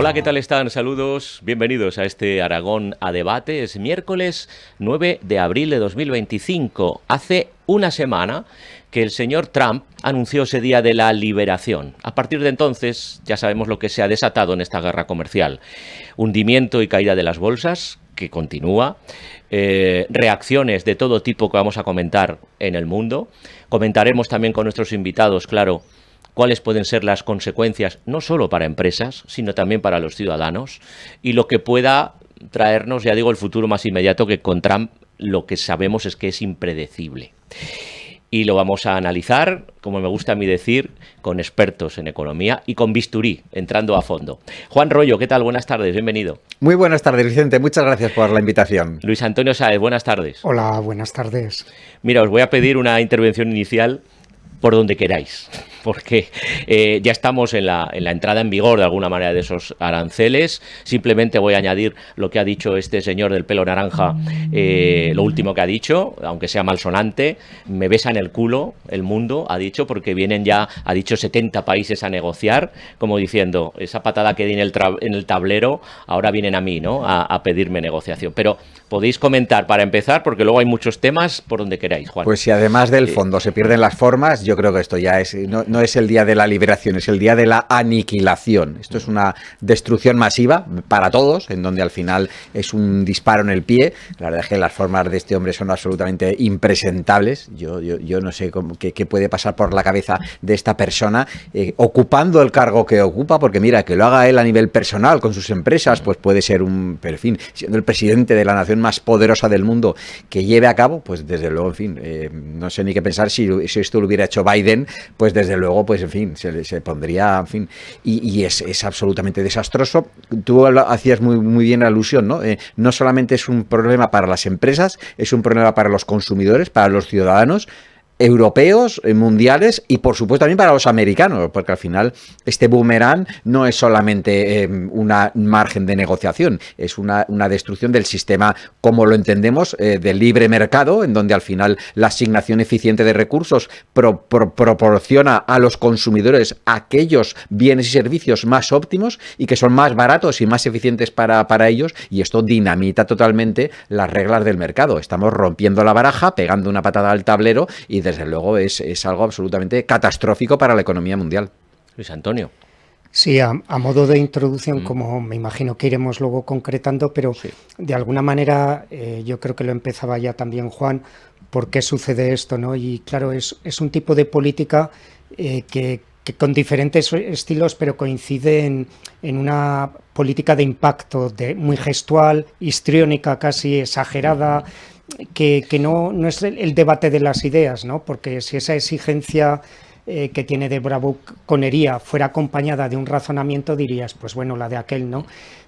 Hola, ¿qué tal están? Saludos, bienvenidos a este Aragón a Debate. Es miércoles 9 de abril de 2025. Hace una semana que el señor Trump anunció ese día de la liberación. A partir de entonces ya sabemos lo que se ha desatado en esta guerra comercial. Hundimiento y caída de las bolsas, que continúa. Reacciones de todo tipo que vamos a comentar en el mundo. Comentaremos también con nuestros invitados, claro, cuáles pueden ser las consecuencias, no solo para empresas, sino también para los ciudadanos, y lo que pueda traernos, ya digo, el futuro más inmediato, que con Trump lo que sabemos es que es impredecible. Y lo vamos a analizar, como me gusta a mí decir, con expertos en economía y con bisturí, entrando a fondo. Juan Rollo, ¿qué tal? Buenas tardes, bienvenido. Muy buenas tardes, Vicente. Muchas gracias por la invitación. Luis Antonio Sáez, buenas tardes. Hola, buenas tardes. Mira, os voy a pedir una intervención inicial por donde queráis, porque ya estamos en la entrada en vigor de alguna manera de esos aranceles. Simplemente voy a añadir lo que ha dicho este señor del pelo naranja, lo último que ha dicho, aunque sea malsonante: me besa en el culo el mundo, ha dicho, porque vienen ya, ha dicho, 70 países a negociar, como diciendo, esa patada que di en el tablero, ahora vienen a mí, ¿no?, a pedirme negociación. Pero podéis comentar para empezar, porque luego hay muchos temas, por donde queráis, Juan. Pues si además del fondo se pierden las formas, yo creo que esto ya es no es el día de la liberación, es el día de la aniquilación. Esto es una destrucción masiva para todos, en donde al final es un disparo en el pie. La verdad es que las formas de este hombre son absolutamente impresentables. Yo no sé qué puede pasar por la cabeza de esta persona, ocupando el cargo que ocupa, porque mira, que lo haga él a nivel personal con sus empresas, pues puede ser pero en fin, siendo el presidente de la nación más poderosa del mundo, que lleve a cabo, pues desde luego, en fin, no sé ni qué pensar. Si esto lo hubiera hecho Biden, pues desde luego, pues en fin, se pondría, en fin, y es absolutamente desastroso. Tú hacías muy bien alusión, ¿no? No solamente es un problema para las empresas, es un problema para los consumidores, para los ciudadanos europeos, mundiales, y por supuesto también para los americanos, porque al final este boomerang no es solamente una margen de negociación, es una destrucción del sistema como lo entendemos, del libre mercado, en donde al final la asignación eficiente de recursos proporciona a los consumidores aquellos bienes y servicios más óptimos y que son más baratos y más eficientes para ellos, y esto dinamita totalmente las reglas del mercado. Estamos rompiendo la baraja, pegando una patada al tablero, y desde luego es algo absolutamente catastrófico para la economía mundial. Luis Antonio. Sí, a modo de introducción, como me imagino que iremos luego concretando, pero sí, de alguna manera yo creo que lo empezaba ya también Juan, ¿por qué sucede esto, no? Y claro, es un tipo de política que con diferentes estilos, pero coincide en una política de impacto, muy gestual, histriónica, casi exagerada, que no es el debate de las ideas, ¿no? Porque si esa exigencia que tiene de bravuconería fuera acompañada de un razonamiento, dirías, pues bueno, la de aquel, ¿no?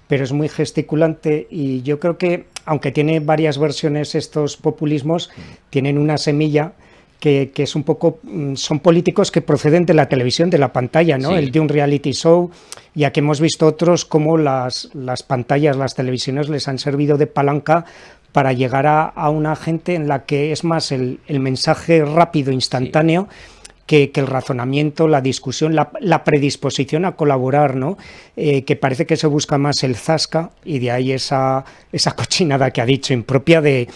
Pero es muy gesticulante, y yo creo que, aunque tiene varias versiones estos populismos, tienen una semilla que es un poco, son políticos que proceden de la televisión, de la pantalla, ¿no? Sí. El de un reality show, ya que hemos visto otros como las pantallas, las televisiones les han servido de palanca para llegar a una gente en la que es más el mensaje rápido, instantáneo, sí, que el razonamiento, la discusión, la predisposición a colaborar, ¿no? Que parece que se busca más el zasca, y de ahí esa cochinada que ha dicho, impropia de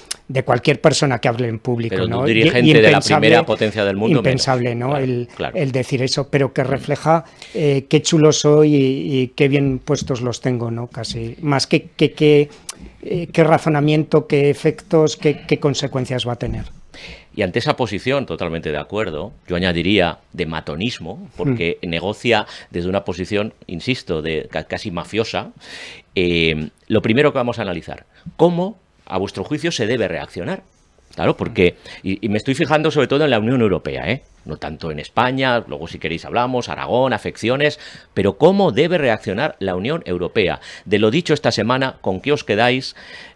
cualquier persona que hable en público, pero ¿no? Un dirigente de la primera potencia del mundo. Impensable, menos. ¿no? Claro. El decir eso, pero que refleja qué chulo soy y qué bien puestos los tengo, ¿no? Casi más que qué razonamiento, qué efectos, qué consecuencias va a tener. Y ante esa posición, totalmente de acuerdo, yo añadiría de matonismo, porque negocia desde una posición, insisto, de casi mafiosa. Lo primero que vamos a analizar, ¿cómo, a vuestro juicio, se debe reaccionar? Claro, porque, y me estoy fijando sobre todo en la Unión Europea, no tanto en España, luego si queréis hablamos, Aragón, afecciones, pero ¿cómo debe reaccionar la Unión Europea? De lo dicho esta semana, ¿con qué os quedáis?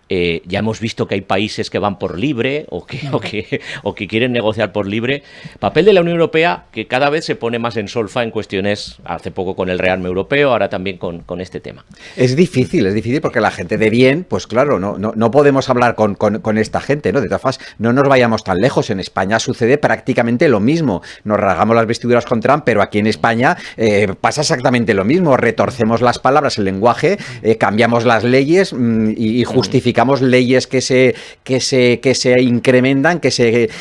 ya hemos visto que hay países que van por libre o que quieren negociar por libre. Papel de la Unión Europea que cada vez se pone más en solfa en cuestiones, hace poco con el rearme europeo, ahora también con este tema. Es difícil porque la gente de bien, pues claro, no podemos hablar con esta gente, ¿no? De todas formas, no nos vayamos tan lejos. En España sucede prácticamente lo mismo. Nos rasgamos las vestiduras con Trump, pero aquí en España pasa exactamente lo mismo. Retorcemos las palabras, el lenguaje, cambiamos las leyes y justificamos leyes que se incrementan,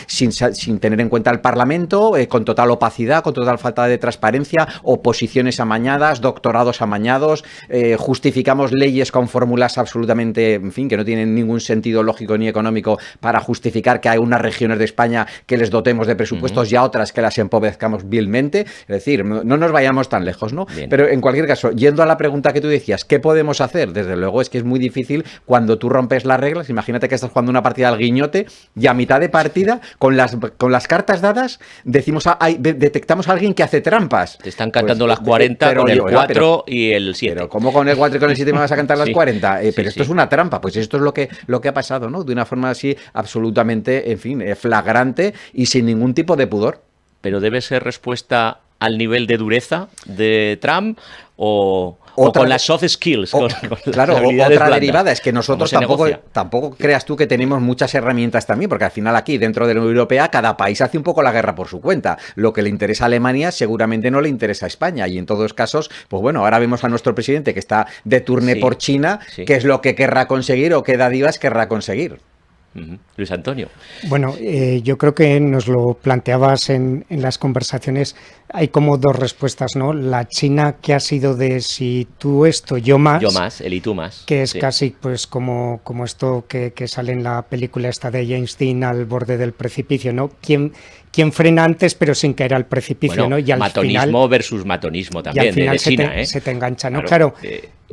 sin tener en cuenta el Parlamento, con total opacidad, con total falta de transparencia, oposiciones amañadas, doctorados amañados, justificamos leyes con fórmulas absolutamente, en fin, que no tienen ningún sentido lógico ni económico para justificar que hay unas regiones de España que les dotemos de presupuestos y a otras que las empobrezcamos vilmente. Es decir, no nos vayamos tan lejos, ¿no? Bien. Pero en cualquier caso, yendo a la pregunta que tú decías, ¿qué podemos hacer? Desde luego es que es muy difícil cuando tú rompes las reglas. Imagínate que estás jugando una partida al guiñote y a mitad de partida, con las cartas dadas, detectamos a alguien que hace trampas. Te están cantando las 40 con el 4 y el 7. Pero ¿cómo con el 4 y con el 7 me vas a cantar las 40? Pero esto es una trampa. Pues esto es lo que ha pasado, ¿no? De una forma así absolutamente, en fin, flagrante y sin ningún tipo de pudor. Pero debe ser respuesta al nivel de dureza de Trump o con las soft skills. Claro, otra derivada es que nosotros tampoco creas tú que tenemos muchas herramientas también, porque al final aquí, dentro de la Unión Europea, cada país hace un poco la guerra por su cuenta. Lo que le interesa a Alemania seguramente no le interesa a España, y en todos casos, pues bueno, ahora vemos a nuestro presidente que está de turné por China, qué es lo que querrá conseguir o qué dádivas querrá conseguir. Luis Antonio. Bueno, yo creo que nos lo planteabas en las conversaciones. Hay como dos respuestas, ¿no? La China, que ha sido de si tú esto, yo más. Yo más, él y tú más. Que es casi pues como esto que sale en la película esta de James Dean, Al borde del precipicio, ¿no? ¿Quién frena antes pero sin caer al precipicio, bueno, ¿no? Y al matonismo final, versus matonismo también, y al final de China, se te engancha, ¿no? Claro,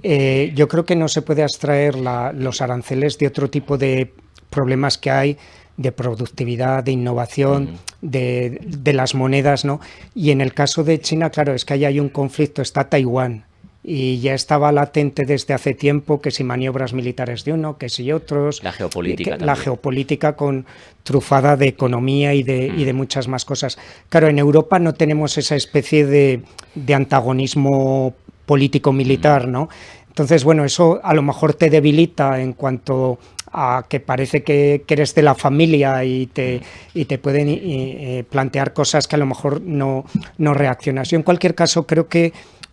yo creo que no se puede abstraer los aranceles de otro tipo de problemas que hay de productividad, de innovación, de las monedas, ¿no? Y en el caso de China, claro, es que ahí hay un conflicto, está Taiwán, y ya estaba latente desde hace tiempo que si maniobras militares de uno, que si otros. La geopolítica. La geopolítica con trufada de economía y de muchas más cosas. Claro, en Europa no tenemos esa especie de antagonismo político-militar, ¿no? Entonces, bueno, eso a lo mejor te debilita en cuanto a que parece que eres de la familia y te pueden plantear cosas que a lo mejor no reaccionas. Yo en cualquier caso creo que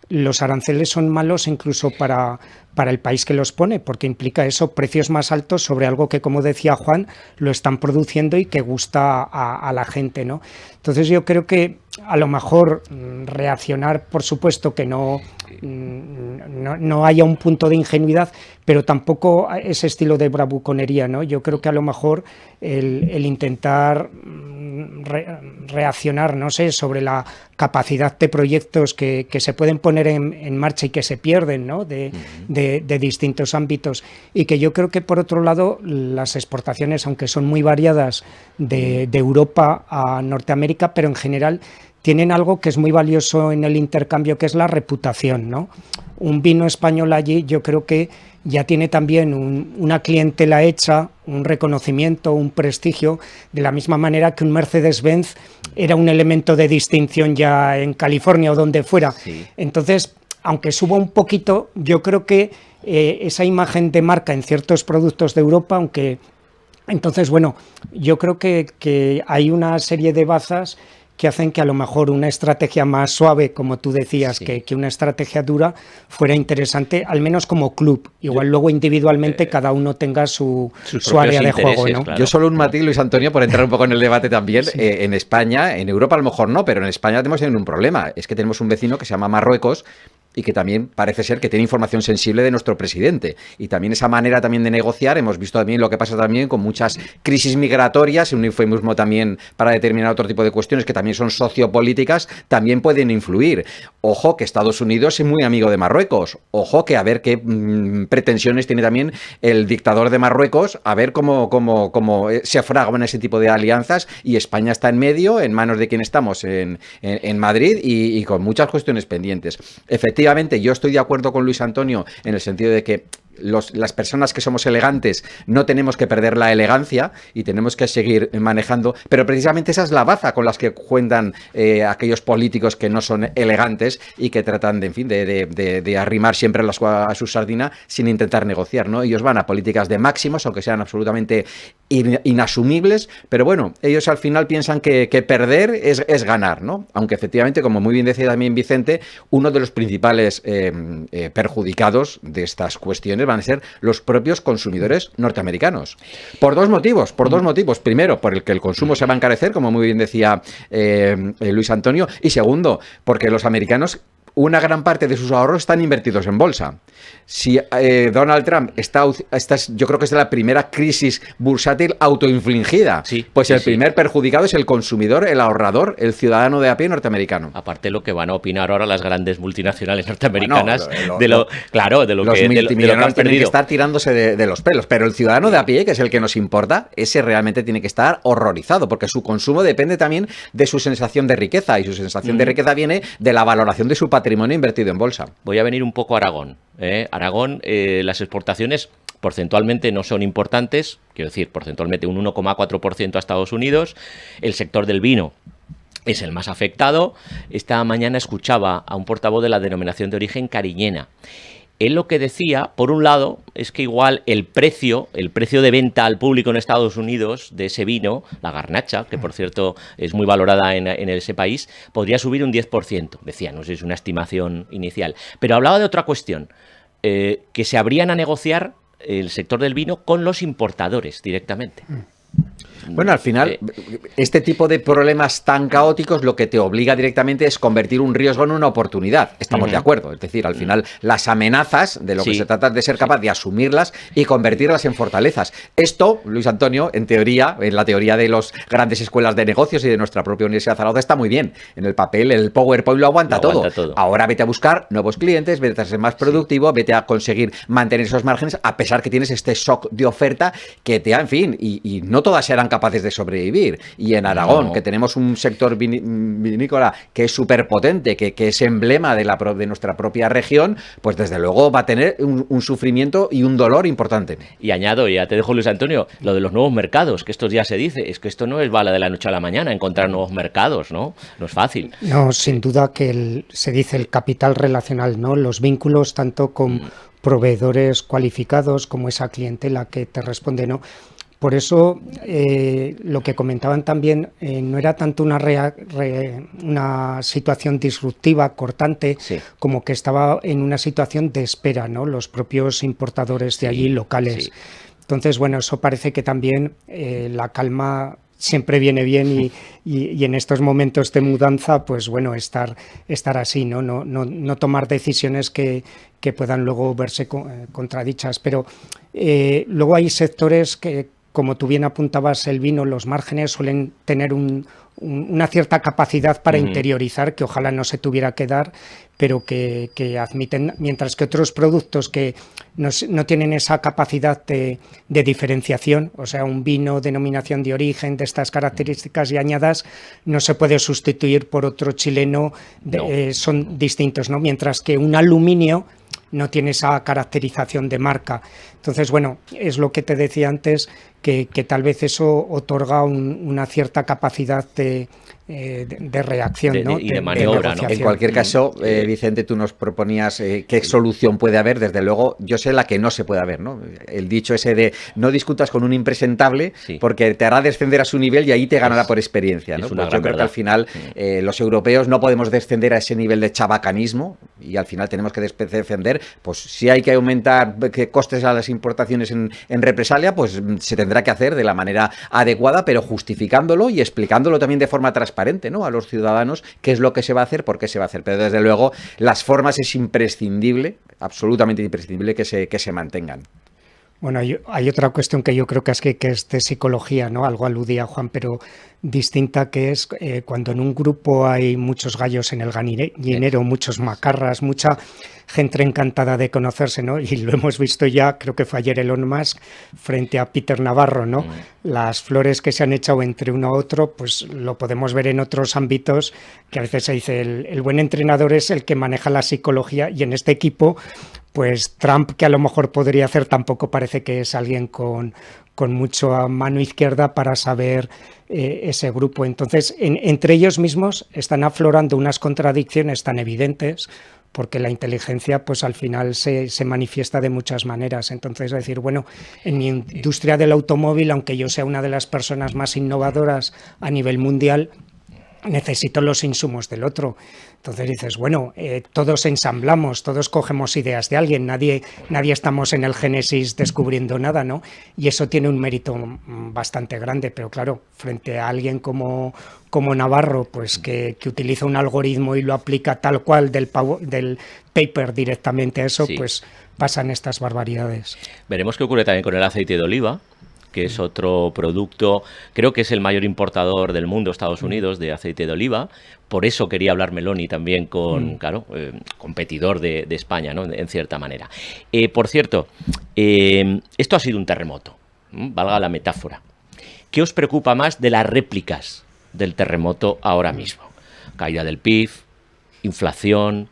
los aranceles son malos incluso para el país que los pone, porque implica eso, precios más altos sobre algo que, como decía Juan, lo están produciendo y que gusta a la gente, ¿no? Entonces yo creo que a lo mejor reaccionar, por supuesto que no haya un punto de ingenuidad, pero tampoco ese estilo de bravuconería, ¿no? Yo creo que a lo mejor el intentar reaccionar, no sé, sobre la capacidad de proyectos que se pueden poner en marcha y que se pierden, ¿no? De distintos ámbitos, y que yo creo que por otro lado las exportaciones, aunque son muy variadas de Europa a Norteamérica, pero en general tienen algo que es muy valioso en el intercambio, que es la reputación, ¿no? Un vino español allí yo creo que ya tiene también una clientela hecha, un reconocimiento, un prestigio, de la misma manera que un Mercedes-Benz era un elemento de distinción ya en California o donde fuera. Sí. Entonces, aunque suba un poquito, yo creo que esa imagen de marca en ciertos productos de Europa, aunque... Entonces, bueno, yo creo que hay una serie de bazas que hacen que a lo mejor una estrategia más suave, como tú decías, sí, que una estrategia dura fuera interesante, al menos como club. Igual luego individualmente cada uno tenga su área de juego, ¿no? Claro. Yo solo un matiz, Luis Antonio, por entrar un poco en el debate también. Sí. En España, en Europa a lo mejor no, pero en España tenemos un problema. Es que tenemos un vecino que se llama Marruecos, y que también parece ser que tiene información sensible de nuestro presidente. Y también esa manera también de negociar, hemos visto también lo que pasa también con muchas crisis migratorias, un eufemismo también para determinar otro tipo de cuestiones que también son sociopolíticas, también pueden influir. Ojo que Estados Unidos es muy amigo de Marruecos. Ojo que a ver qué pretensiones tiene también el dictador de Marruecos, a ver cómo se fraguan ese tipo de alianzas, y España está en medio, en manos de quien estamos en Madrid, y con muchas cuestiones pendientes. Efectivamente, yo estoy de acuerdo con Luis Antonio en el sentido de que las personas que somos elegantes no tenemos que perder la elegancia y tenemos que seguir manejando, pero precisamente esa es la baza con las que cuentan aquellos políticos que no son elegantes y que tratan de, en fin, de arrimar siempre a su sardina sin intentar negociar, ¿no? Ellos van a políticas de máximos, aunque sean absolutamente inasumibles, pero bueno, ellos al final piensan que perder es ganar, ¿no? Aunque efectivamente, como muy bien decía también Vicente, uno de los principales perjudicados de estas cuestiones van a ser los propios consumidores norteamericanos. Por dos motivos. Primero, por el que el consumo se va a encarecer, como muy bien decía Luis Antonio, y segundo, porque los americanos, una gran parte de sus ahorros están invertidos en bolsa. Si Donald Trump yo creo que es la primera crisis bursátil autoinfligida, sí, pues sí, el primer perjudicado es el consumidor, el ahorrador, el ciudadano de a pie norteamericano. Aparte lo que van a opinar ahora las grandes multinacionales norteamericanas, los de lo que han tienen que perdido. estar tirándose de los pelos, pero el ciudadano de a pie, que es el que nos importa, ese realmente tiene que estar horrorizado, porque su consumo depende también de su sensación de riqueza, y su sensación de riqueza viene de la valoración de su patrimonio invertido en bolsa. Voy a venir un poco a Aragón. Aragón, las exportaciones porcentualmente no son importantes, quiero decir, porcentualmente un 1,4% a Estados Unidos. El sector del vino es el más afectado. Esta mañana escuchaba a un portavoz de la denominación de origen cariñena. Él lo que decía, por un lado, es que igual el precio de venta al público en Estados Unidos de ese vino, la garnacha, que por cierto es muy valorada en ese país, podría subir un 10%. Decía, no sé, es una estimación inicial. Pero hablaba de otra cuestión, que se abrían a negociar el sector del vino con los importadores directamente. Bueno, al final, este tipo de problemas tan caóticos lo que te obliga directamente es convertir un riesgo en una oportunidad. Estamos de acuerdo. Es decir, al final, las amenazas de lo que se trata de ser capaz de asumirlas y convertirlas en fortalezas. Esto, Luis Antonio, en teoría, en la teoría de las grandes escuelas de negocios y de nuestra propia Universidad de Zaragoza, está muy bien. En el papel, el PowerPoint lo aguanta todo. Ahora vete a buscar nuevos clientes, vete a ser más productivo, vete a conseguir mantener esos márgenes, a pesar que tienes este shock de oferta que te da, en fin, y no todas serán capaces de sobrevivir. Y en Aragón, que tenemos un sector vinícola que es súper potente, que es emblema de nuestra propia región, pues desde luego va a tener un sufrimiento y un dolor importante. Y añado, ya te dejo Luis Antonio, lo de los nuevos mercados, que estos días se dice, es que esto no es bala de la noche a la mañana, encontrar nuevos mercados, ¿no? No es fácil. No, sin duda que se dice el capital relacional, ¿no? Los vínculos tanto con proveedores cualificados como esa clientela que te responde, ¿no? Por eso, lo que comentaban también, no era tanto una situación disruptiva, cortante, como que estaba en una situación de espera, ¿no? Los propios importadores de allí locales. Sí. Entonces, bueno, eso parece que también la calma siempre viene bien y en estos momentos de mudanza, pues bueno, estar así, ¿no? No tomar decisiones que puedan luego verse contradichas. Pero luego hay sectores que, como tú bien apuntabas, el vino, los márgenes suelen tener una cierta capacidad para interiorizar, que ojalá no se tuviera que dar, pero que admiten, mientras que otros productos que no tienen esa capacidad de diferenciación, o sea, un vino, denominación de origen, de estas características y añadas, no se puede sustituir por otro chileno, son distintos, ¿no? Mientras que un aluminio no tiene esa caracterización de marca. Entonces, bueno, es lo que te decía antes, que tal vez eso otorga una cierta capacidad de reacción, ¿no? Y de maniobra, ¿no? En cualquier caso, Vicente, tú nos proponías qué solución puede haber. Desde luego, yo sé la que no se puede haber, ¿no? El dicho ese de no discutas con un impresentable porque te hará descender a su nivel y ahí te ganará por experiencia, ¿no? Pues yo creo que al final los europeos no podemos descender a ese nivel de chabacanismo y al final tenemos que defender, pues si hay que aumentar costes a las importaciones en represalia, pues se tendrá que hacer de la manera adecuada, pero justificándolo y explicándolo también de forma transparente, ¿no? A los ciudadanos qué es lo que se va a hacer, por qué se va a hacer. Pero desde luego las formas es imprescindible, absolutamente imprescindible que se mantengan. Bueno, hay otra cuestión que yo creo que es de psicología, ¿no? Algo aludía Juan, pero distinta, que es cuando en un grupo hay muchos gallos en el gallinero, muchos macarras, mucha gente encantada de conocerse, ¿no? Y lo hemos visto ya, creo que fue ayer Elon Musk frente a Peter Navarro, ¿no? Las flores que se han echado entre uno a otro, pues lo podemos ver en otros ámbitos, que a veces se dice el buen entrenador es el que maneja la psicología, y en este equipo pues Trump, que a lo mejor podría hacer, tampoco parece que es alguien con mucho a mano izquierda para saber ese grupo. Entonces, entre ellos mismos están aflorando unas contradicciones tan evidentes, porque la inteligencia pues al final se manifiesta de muchas maneras. Entonces, es decir, bueno, en mi industria del automóvil, aunque yo sea una de las personas más innovadoras a nivel mundial, necesito los insumos del otro. Entonces dices, bueno, todos ensamblamos, todos cogemos ideas de alguien, nadie estamos en el Génesis descubriendo nada, ¿no? Y eso tiene un mérito bastante grande, pero claro, frente a alguien como Navarro, pues que utiliza un algoritmo y lo aplica tal cual del paper directamente a eso, sí, pues pasan estas barbaridades. Veremos qué ocurre también con el aceite de oliva, que es otro producto, creo que es el mayor importador del mundo, Estados Unidos, de aceite de oliva. Por eso quería hablar Meloni también con, claro, competidor de España, ¿no? En cierta manera. Por cierto, esto ha sido un terremoto, valga la metáfora. ¿Qué os preocupa más de las réplicas del terremoto ahora mismo? Caída del PIB, inflación,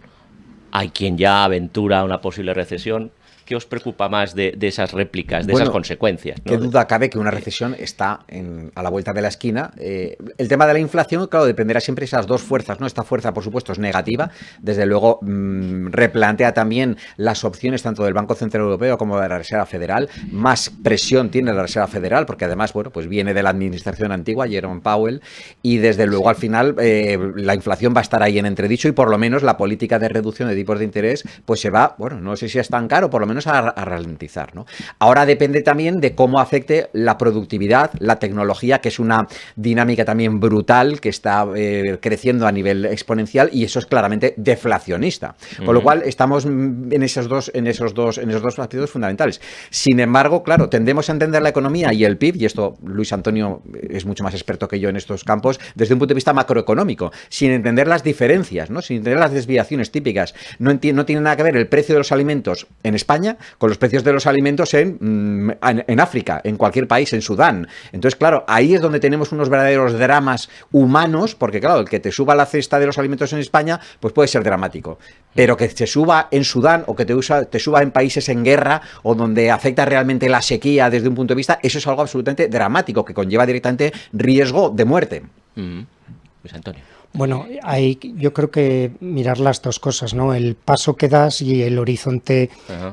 hay quien ya aventura una posible recesión. ¿Qué os preocupa más de esas réplicas, de esas consecuencias, ¿no? Qué duda cabe que una recesión está a la vuelta de la esquina. El tema de la inflación, claro, dependerá siempre de esas dos fuerzas, ¿no? Esta fuerza, por supuesto, es negativa. Desde luego, replantea también las opciones tanto del Banco Central Europeo como de la Reserva Federal. Más presión tiene la Reserva Federal, porque además, bueno, pues viene de la administración antigua, Jerome Powell, y desde luego, al final, la inflación va a estar ahí en entredicho y por lo menos la política de reducción de tipos de interés, pues se va, bueno, no sé si a estancar o por lo menos a ralentizar, ¿no? Ahora depende también de cómo afecte la productividad, la tecnología, que es una dinámica también brutal que está creciendo a nivel exponencial y eso es claramente deflacionista. Con lo cual estamos en esos dos aspectos fundamentales. Sin embargo, claro, tendemos a entender la economía y el PIB, y esto Luis Antonio es mucho más experto que yo en estos campos, desde un punto de vista macroeconómico, sin entender las diferencias, ¿no? Sin entender las desviaciones típicas. No tiene nada que ver el precio de los alimentos en España con los precios de los alimentos en África, en cualquier país, en Sudán. Entonces, claro, ahí es donde tenemos unos verdaderos dramas humanos, porque claro, el que te suba la cesta de los alimentos en España, pues puede ser dramático. Pero que te suba en Sudán o que te suba en países en guerra o donde afecta realmente la sequía desde un punto de vista, eso es algo absolutamente dramático, que conlleva directamente riesgo de muerte. Pues Antonio. Bueno, yo creo que mirar las dos cosas, ¿no? El paso que das y el horizonte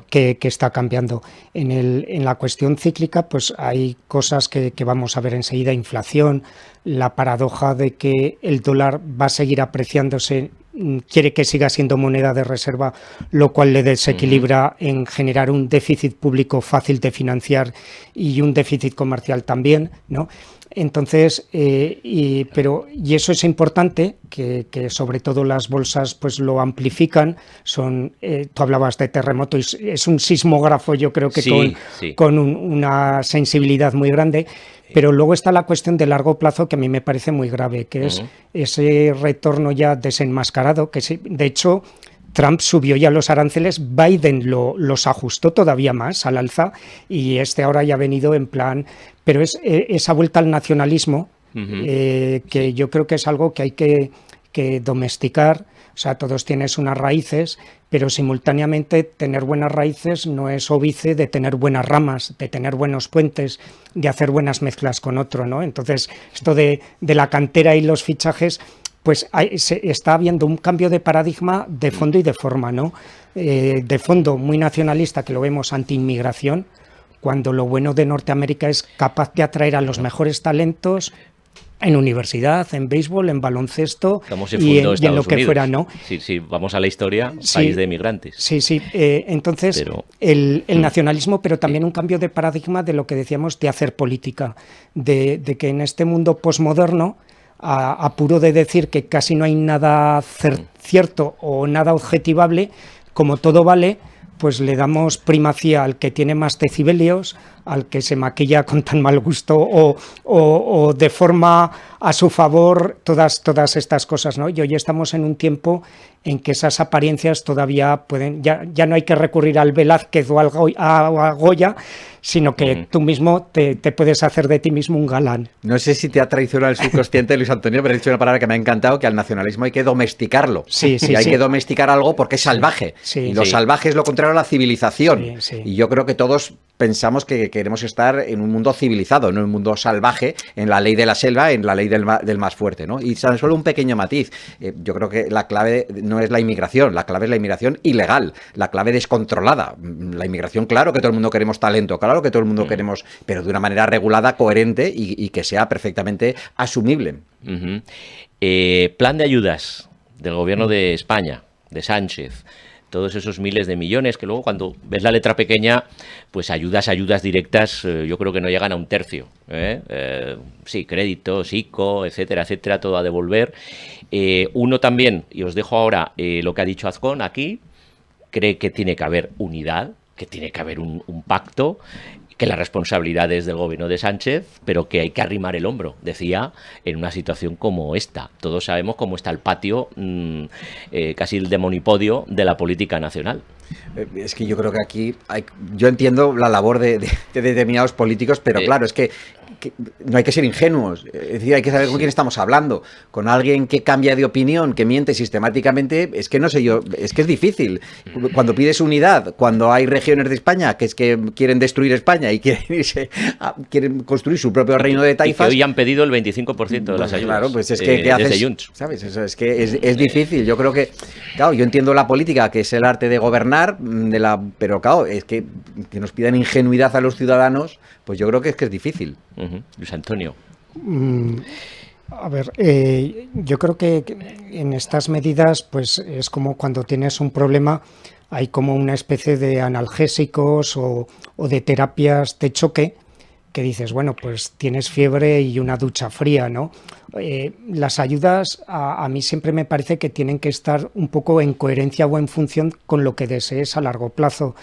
que está cambiando. En la cuestión cíclica, pues hay cosas que vamos a ver enseguida, inflación, la paradoja de que el dólar va a seguir apreciándose, quiere que siga siendo moneda de reserva, lo cual le desequilibra en generar un déficit público fácil de financiar y un déficit comercial también, ¿no? Entonces, y eso es importante, que sobre todo las bolsas pues lo amplifican. Tú hablabas de terremoto, y es un sismógrafo, yo creo que con una sensibilidad muy grande. Pero luego está la cuestión de largo plazo que a mí me parece muy grave, que es ese retorno ya desenmascarado, que de hecho Trump subió ya los aranceles, Biden los ajustó todavía más al alza y ahora ya ha venido en plan... Pero es esa vuelta al nacionalismo, que yo creo que es algo que hay que domesticar. O sea, todos tienes unas raíces, pero simultáneamente tener buenas raíces no es óbice de tener buenas ramas, de tener buenos puentes, de hacer buenas mezclas con otro, ¿no? Entonces, esto de la cantera y los fichajes... pues está habiendo un cambio de paradigma de fondo y de forma, ¿no? De fondo muy nacionalista, que lo vemos anti-inmigración, cuando lo bueno de Norteamérica es capaz de atraer a los mejores talentos en universidad, en béisbol, en baloncesto y en lo que fuera, ¿no? Sí, vamos a la historia, país de emigrantes. Sí. Entonces, el nacionalismo, pero también un cambio de paradigma de lo que decíamos de hacer política, de que en este mundo posmoderno, a puro de decir que casi no hay nada cierto o nada objetivable, como todo vale, pues le damos primacía al que tiene más decibelios, al que se maquilla con tan mal gusto o de forma a su favor todas estas cosas, ¿no? Y hoy estamos en un tiempo en que esas apariencias todavía pueden, ya no hay que recurrir al Velázquez o a Goya, sino que tú mismo te puedes hacer de ti mismo un galán. No sé si te ha traicionado el subconsciente, Luis Antonio, pero he dicho una palabra que me ha encantado, que al nacionalismo hay que domesticarlo. Sí, y hay que domesticar algo porque es salvaje. Y lo salvaje es lo contrario a la civilización. Y yo creo que todos pensamos que queremos estar en un mundo civilizado, no en un mundo salvaje, en la ley de la selva, en la ley del más fuerte, ¿no? Y tan solo un pequeño matiz. Yo creo que la clave no es la inmigración, la clave es la inmigración ilegal, la clave descontrolada. La inmigración, claro que todo el mundo queremos talento, claro que todo el mundo queremos, pero de una manera regulada, coherente y que sea perfectamente asumible. Plan de ayudas del gobierno de España, de Sánchez. Todos esos miles de millones que luego cuando ves la letra pequeña, pues ayudas directas, yo creo que no llegan a un tercio. Sí, créditos, ICO, etcétera, etcétera, todo a devolver. Uno también, y os dejo ahora lo que ha dicho Azcón aquí, cree que tiene que haber unidad, que tiene que haber un pacto, que la responsabilidad es del gobierno de Sánchez, pero que hay que arrimar el hombro, decía, en una situación como esta. Todos sabemos cómo está el patio, casi el demonipodio de la política nacional. Es que yo creo que aquí yo entiendo la labor de determinados políticos, pero claro, es que no hay que ser ingenuos, es decir, hay que saber con quién estamos hablando. Con alguien que cambia de opinión, que miente sistemáticamente, es que no sé yo, es que es difícil. Cuando pides unidad, cuando hay regiones de España que es que quieren destruir España y quieren construir su propio reino de taifas. Y que hoy han pedido el 25% de las ayudas. Claro, pues es que ¿qué haces? ¿Sabes? Eso es que es difícil. Yo creo que, claro, yo entiendo la política, que es el arte de gobernar, pero claro, es que nos pidan ingenuidad a los ciudadanos, pues yo creo que es difícil. Luis Antonio. A ver, yo creo que en estas medidas pues es como cuando tienes un problema, hay como una especie de analgésicos o de terapias de choque que dices, bueno, pues tienes fiebre y una ducha fría, ¿no? Las ayudas a mí siempre me parece que tienen que estar un poco en coherencia o en función con lo que desees a largo plazo.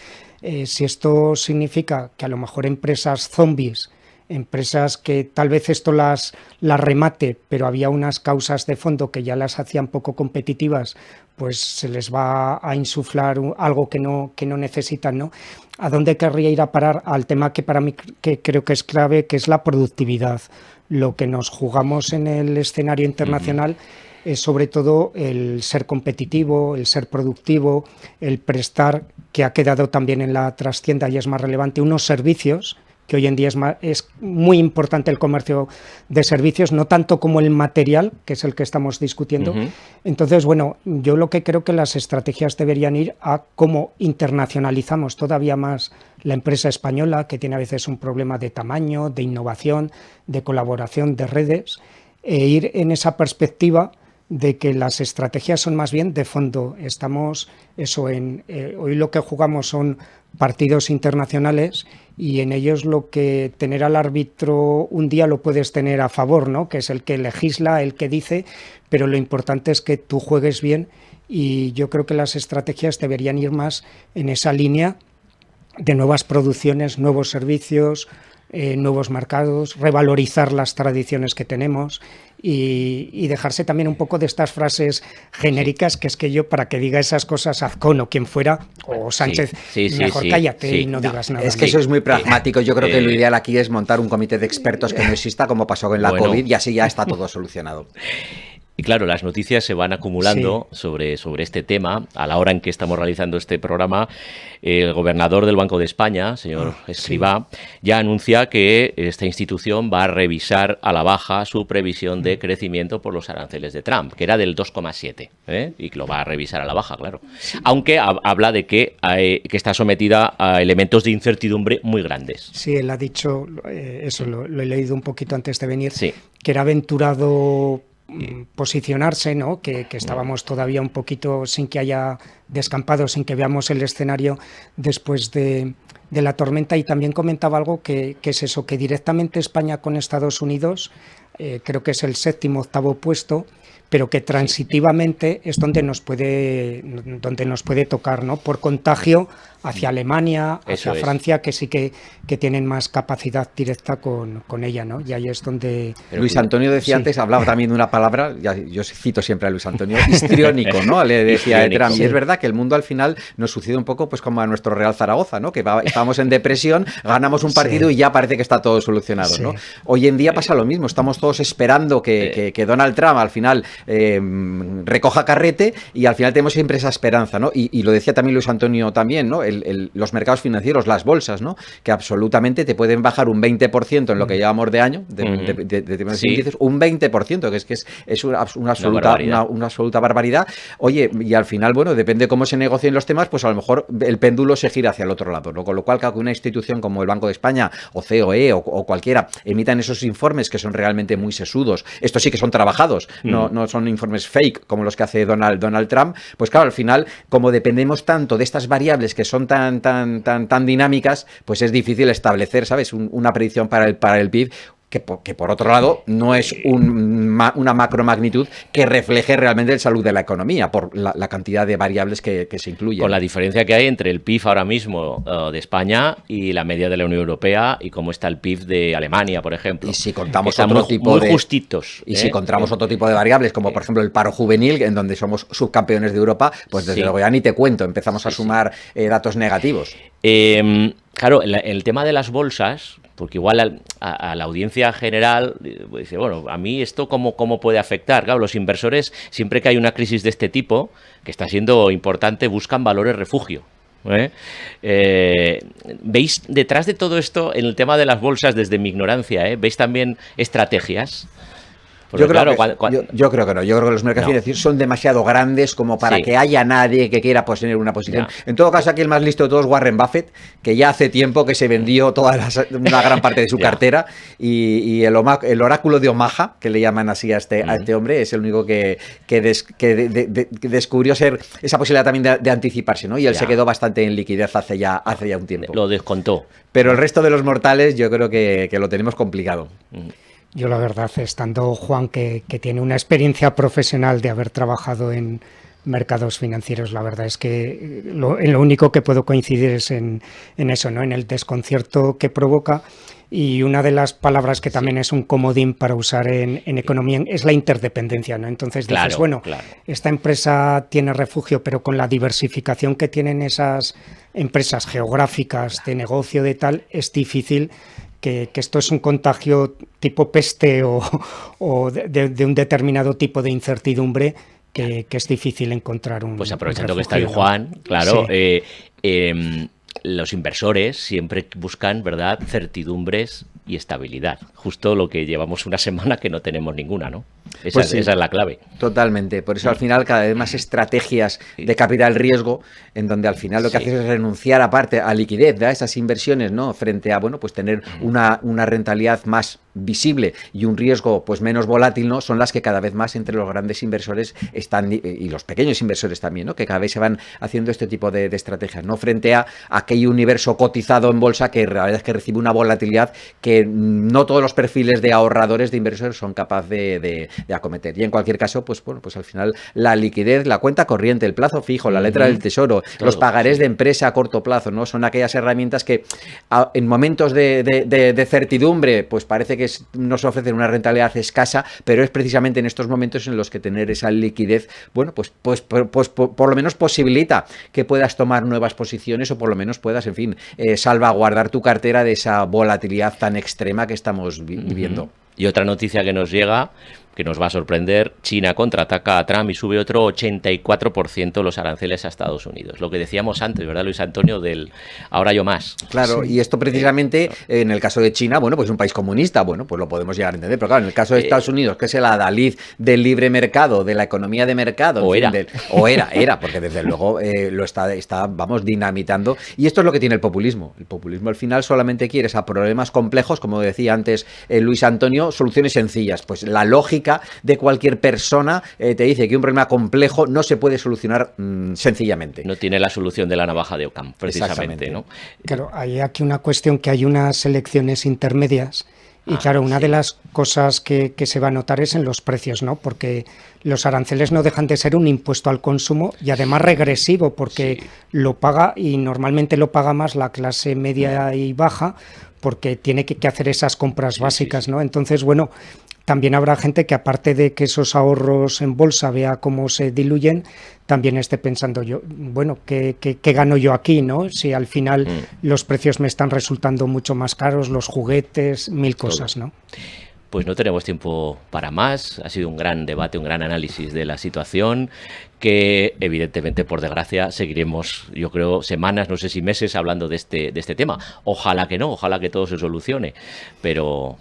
Si esto significa que a lo mejor empresas zombies, empresas que tal vez esto las remate, pero había unas causas de fondo que ya las hacían poco competitivas, pues se les va a insuflar algo que no necesitan, ¿no? ¿A dónde querría ir a parar? Al tema que para mí que creo que es clave, que es la productividad. Lo que nos jugamos en el escenario internacional es sobre todo el ser competitivo, el ser productivo, el prestar, que ha quedado también en la trastienda y es más relevante, unos servicios, que hoy en día es muy importante el comercio de servicios, no tanto como el material, que es el que estamos discutiendo. Entonces, bueno, yo lo que creo que las estrategias deberían ir a cómo internacionalizamos todavía más la empresa española, que tiene a veces un problema de tamaño, de innovación, de colaboración, de redes, e ir en esa perspectiva de que las estrategias son más bien de fondo. Estamos, hoy lo que jugamos son partidos internacionales y en ellos lo que tener al árbitro un día lo puedes tener a favor, ¿no? Que es el que legisla, el que dice, pero lo importante es que tú juegues bien y yo creo que las estrategias deberían ir más en esa línea de nuevas producciones, nuevos servicios, nuevos mercados, revalorizar las tradiciones que tenemos y dejarse también un poco de estas frases genéricas, que es que yo para que diga esas cosas Azcón o quien fuera, o Sánchez, mejor cállate y no digas nada. Es que eso es muy pragmático. Yo creo que lo ideal aquí es montar un comité de expertos que no exista, como pasó con la COVID, y así ya está todo solucionado. Y claro, las noticias se van acumulando sobre este tema. A la hora en que estamos realizando este programa, el gobernador del Banco de España, señor Escrivá, ya anuncia que esta institución va a revisar a la baja su previsión de crecimiento por los aranceles de Trump, que era del 2,7, y que lo va a revisar a la baja, claro. Aunque habla de que está sometida a elementos de incertidumbre muy grandes. Sí, él ha dicho, eso lo he leído un poquito antes de venir, que era aventurado posicionarse, ¿no? Que estábamos todavía un poquito sin que haya descampado, sin que veamos el escenario después de la tormenta, y también comentaba algo que es eso, que directamente España con Estados Unidos creo que es el 7º, 8º puesto, pero que transitivamente es donde nos puede tocar, ¿no? Por contagio hacia Alemania, hacia Francia, que sí que tienen más capacidad directa con ella, ¿no? Y ahí es donde... Luis Antonio decía antes, hablaba también de una palabra, yo cito siempre a Luis Antonio, histriónico, ¿no? Le decía de Trump. Y es verdad que el mundo al final nos sucede un poco pues como a nuestro Real Zaragoza, ¿no? Que estábamos en depresión, ganamos un partido y ya parece que está todo solucionado, ¿no? Hoy en día pasa lo mismo, estamos todos esperando que Donald Trump al final recoja carrete y al final tenemos siempre esa esperanza, ¿no? Y lo decía también Luis Antonio también, ¿no? Los mercados financieros, las bolsas, ¿no? Que absolutamente te pueden bajar un 20% en lo que llevamos de año, de índices, un 20%, que es una absoluta barbaridad. Oye, y al final, bueno, depende cómo se negocien los temas, pues a lo mejor el péndulo se gira hacia el otro lado, ¿no? Con lo cual, cada una institución como el Banco de España o COE o cualquiera emitan esos informes que son realmente muy sesudos. Estos sí que son trabajados, no son informes fake como los que hace Donald Trump. Pues claro, al final, como dependemos tanto de estas variables que son tan dinámicas, pues es difícil establecer, ¿sabes? Una predicción para el PIB que por otro lado no es una macromagnitud que refleje realmente el salud de la economía por la cantidad de variables que se incluyen. Con la diferencia que hay entre el PIB ahora mismo de España y la media de la Unión Europea y cómo está el PIB de Alemania, por ejemplo. Y si contamos muy justitos. Y si contamos otro tipo de variables, como por ejemplo el paro juvenil, en donde somos subcampeones de Europa, pues desde luego ya ni te cuento, empezamos a sumar datos negativos. Claro, el tema de las bolsas, porque igual a la audiencia general dice, bueno, a mí esto cómo puede afectar. Claro, los inversores, siempre que hay una crisis de este tipo, que está siendo importante, buscan valores refugio. ¿Veis detrás de todo esto, en el tema de las bolsas, desde mi ignorancia, veis también estrategias? Yo creo que no. Yo creo que los mercados financieros son demasiado grandes como para que haya nadie que quiera tener una posición. En todo caso, aquí el más listo de todos es Warren Buffett, que ya hace tiempo que se vendió una gran parte de su cartera y el oráculo de Omaha, que le llaman así a este hombre, es el único que descubrió ser esa posibilidad también de anticiparse, ¿no? Y él se quedó bastante en liquidez hace ya un tiempo. Lo descontó. Pero el resto de los mortales yo creo que lo tenemos complicado. Yo la verdad, estando Juan, que tiene una experiencia profesional de haber trabajado en mercados financieros, la verdad es que lo único que puedo coincidir es en eso, ¿no? En el desconcierto que provoca. Y una de las palabras que también es un comodín para usar en economía es la interdependencia, ¿no? Entonces dices, esta empresa tiene refugio, pero con la diversificación que tienen esas empresas geográficas de negocio de tal, es difícil que esto es un contagio tipo peste o de un determinado tipo de incertidumbre que es difícil encontrar un... Pues aprovechando un refugio, que está ahí Juan, claro, los inversores siempre buscan, ¿verdad?, certidumbres y estabilidad. Justo lo que llevamos una semana que no tenemos ninguna, ¿no? Esa es la clave. Totalmente. Por eso al final cada vez más estrategias de capital riesgo, en donde al final lo que haces es renunciar aparte a liquidez de esas inversiones, ¿no? Frente a, pues tener una rentabilidad más visible y un riesgo pues menos volátil, ¿no? Son las que cada vez más entre los grandes inversores están, y los pequeños inversores también, ¿no? Que cada vez se van haciendo este tipo de estrategias, ¿no? Frente a aquel universo cotizado en bolsa que la verdad es que recibe una volatilidad que no todos los perfiles de ahorradores, de inversores son capaces de acometer. Y en cualquier caso, pues al final la liquidez, la cuenta corriente, el plazo fijo, la letra del tesoro, los pagarés de empresa a corto plazo, ¿no? Son aquellas herramientas que en momentos de certidumbre, pues parece que nos ofrecen una rentabilidad escasa, pero es precisamente en estos momentos en los que tener esa liquidez, pues por lo menos posibilita que puedas tomar nuevas posiciones o por lo menos puedas, en fin, salvaguardar tu cartera de esa volatilidad tan extrema que estamos viviendo. Y otra noticia que nos llega, que nos va a sorprender: China contraataca a Trump y sube otro 84% los aranceles a Estados Unidos. Lo que decíamos antes, ¿verdad, Luis Antonio? Del ahora yo más. Claro, y esto precisamente, en el caso de China, pues es un país comunista, pues lo podemos llegar a entender, pero claro, en el caso de Estados Unidos, que es el adalid del libre mercado, de la economía de mercado, era, porque desde luego lo está, vamos, dinamitando, y esto es lo que tiene el populismo. El populismo al final solamente quiere a problemas complejos, como decía antes Luis Antonio, soluciones sencillas. Pues la lógica de cualquier persona te dice que un problema complejo no se puede solucionar sencillamente. No tiene la solución de la navaja de Occam, precisamente, ¿no? Claro, hay aquí una cuestión, que hay unas elecciones intermedias Y claro, una de las cosas que se va a notar es en los precios, ¿no? Porque los aranceles no dejan de ser un impuesto al consumo y además regresivo, porque lo paga, y normalmente lo paga más la clase media y baja, porque tiene que hacer esas compras básicas, ¿no? Entonces, bueno, también habrá gente que, aparte de que esos ahorros en bolsa vea cómo se diluyen, también esté pensando yo, bueno, ¿qué gano yo aquí, no? Si al final los precios me están resultando mucho más caros, los juguetes, mil cosas, ¿no? Pues no tenemos tiempo para más. Ha sido un gran debate, un gran análisis de la situación que, evidentemente, por desgracia, seguiremos, yo creo, semanas, no sé si meses, hablando de este tema. Ojalá que no, ojalá que todo se solucione. Pero,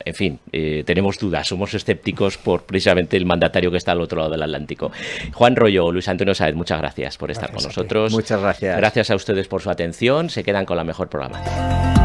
en fin, tenemos dudas, somos escépticos por precisamente el mandatario que está al otro lado del Atlántico. Juan Royo, Luis Antonio Sáez, muchas gracias por estar con nosotros. Muchas gracias. Gracias a ustedes por su atención. Se quedan con la mejor programación.